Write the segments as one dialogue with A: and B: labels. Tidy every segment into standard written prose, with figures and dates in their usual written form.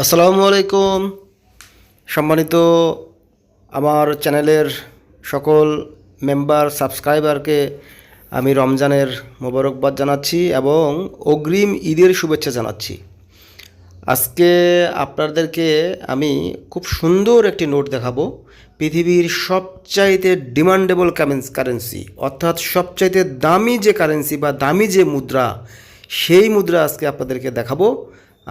A: আসসালামু আলাইকুম। সম্মানিত আমার চ্যানেলের সকল মেম্বার সাবস্ক্রাইবারকে আমি রমজানের মোবারকবাদ জানাচ্ছি এবং অগ্রিম ঈদের শুভেচ্ছা জানাচ্ছি। আজকে আপনাদেরকে আমি খুব সুন্দর একটি নোট দেখাবো। পৃথিবীর সবচাইতে ডিমান্ডেবল কারেন্সি, অর্থাৎ সবচাইতে দামি যে কারেন্সি বা দামি যে মুদ্রা, সেই মুদ্রা আজকে আপনাদেরকে দেখাবো।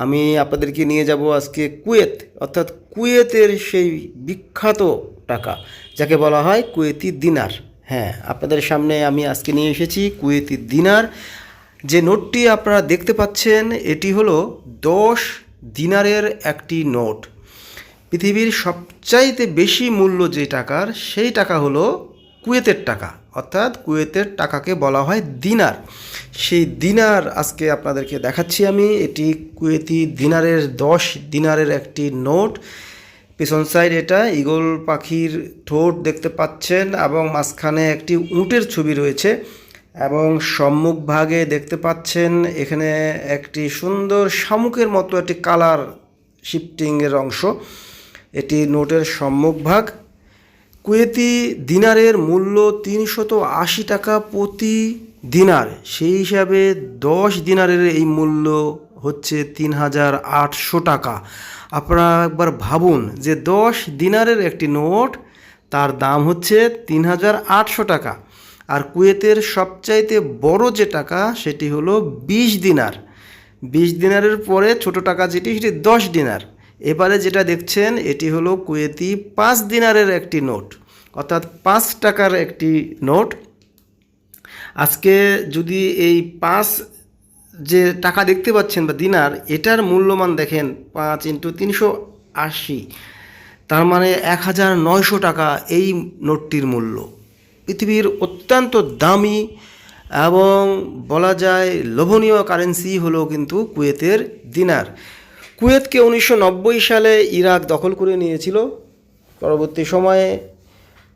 A: আমি আপনাদেরকে নিয়ে যাব আজকে কুয়েত, অর্থাৎ কুয়েতের সেই বিখ্যাত টাকা যাকে বলা হয় কুয়েতি দিনার। হ্যাঁ, আপনাদের সামনে আমি আজকে নিয়ে এসেছি কুয়েতি দিনার। যে নোটটি আপনারা দেখতে পাচ্ছেন এটি হলো 10 দিনারের একটি নোট। পৃথিবীর সবচাইতে বেশি মূল্য যে টাকার, সেই টাকা হলো কুয়েতের টাকা, অর্থাৎ কুয়েতের টাকাকে বলা হয় দিনার। সেই দিনার আজকে আপনাদেরকে দেখাচ্ছি আমি। এটি কুয়েতি দিনারের 10 দিনারের একটি নোট। পিছন সাইড এটা ঈগল পাখির ঠোঁট দেখতে পাচ্ছেন এবং মাঝখানে একটি উটের ছবি রয়েছে এবং সম্মুখ ভাগে দেখতে পাচ্ছেন এখানে একটি সুন্দর শামুকের মতো একটি কালার শিফটিংয়ের অংশ। এটি নোটের সম্মুখ ভাগ। কুয়েতি দিনারের মূল্য 380 টাকা প্রতি দিনার। সেই হিসাবে 10 দিনারের এই মূল্য হচ্ছে 3800 টাকা। আপনারা একবার ভাবুন যে 10 দিনারের একটি নোট, তার দাম হচ্ছে 3800 টাকা। আর কুয়েতের সবচাইতে বড় যে টাকা সেটি হলো 20 দিনার। 20 দিনারের পরে ছোট টাকা যেটি, সেটি 10 দিনার। এবারে যেটা দেখছেন এটি হলো কুয়েতি 5 দিনারের একটি নোট, অর্থাৎ 5 টাকার একটি নোট। আজকে যদি এই 5 যে টাকা দেখতে পাচ্ছেন বা দিনার, এটার মূল্যমান দেখেন 5 × 380, তার মানে 1900 টাকা এই নোটটির মূল্য। পৃথিবীর অত্যন্ত দামি এবং বলা যায় লোভনীয় কারেন্সি হলো কিন্তু কুয়েতের দিনার। কুয়েতকে 1990 সালে ইরাক দখল করে নিয়েছিল। পরবর্তী সময়ে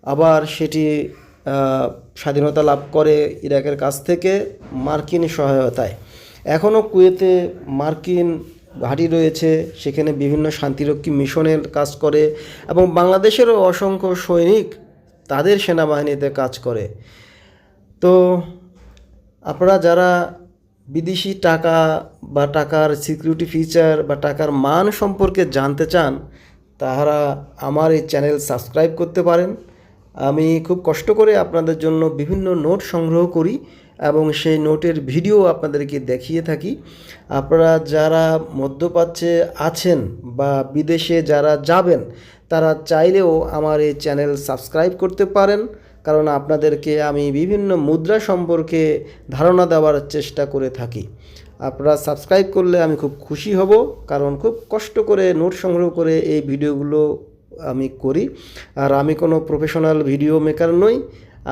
A: আবার সেটি স্বাধীনতা লাভ করে ইরাকের কাছ থেকে মার্কিন সহায়তায়। এখনও কুয়েতে মার্কিন ঘাঁটি রয়েছে, সেখানে বিভিন্ন শান্তিরক্ষী মিশনের কাজ করে এবং বাংলাদেশেরও অসংখ্য সৈনিক তাদের সেনাবাহিনীতে কাজ করে। তো আপনারা যারা বিদেশি টাকা বা টাকার সিকিউরিটি ফিচার বা টাকার মান সম্পর্কে জানতে চান, তারা আমার এই চ্যানেল সাবস্ক্রাইব করতে পারেন। আমি খুব কষ্ট করে আপনাদের জন্য বিভিন্ন নোট সংগ্রহ করি এবং সেই নোটের ভিডিও আপনাদেরকে দেখিয়ে থাকি। আপনারা যারা মধ্যপ্রাচ্যে আছেন বা বিদেশে যারা যাবেন, তারা চাইলেও আমার এই চ্যানেল সাবস্ক্রাইব করতে পারেন, কারণ আপনাদেরকে আমি বিভিন্ন মুদ্রা সম্পর্কে ধারণা দেওয়ার চেষ্টা করে থাকি। আপনারা সাবস্ক্রাইব করলে আমি খুব খুশি হব, কারণ খুব কষ্ট করে নোট সংগ্রহ করে এই ভিডিওগুলো আমি করি। আর আমি কোনো প্রফেশনাল ভিডিও মেকার নই।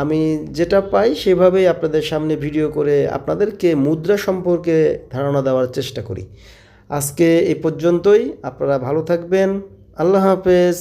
A: আমি যেটা পাই সেভাবেই আপনাদের সামনে ভিডিও করে আপনাদেরকে মুদ্রা সম্পর্কে ধারণা দেওয়ার চেষ্টা করি। আজকে এই পর্যন্তই। আপনারা ভালো থাকবেন। আল্লাহ হাফেজ।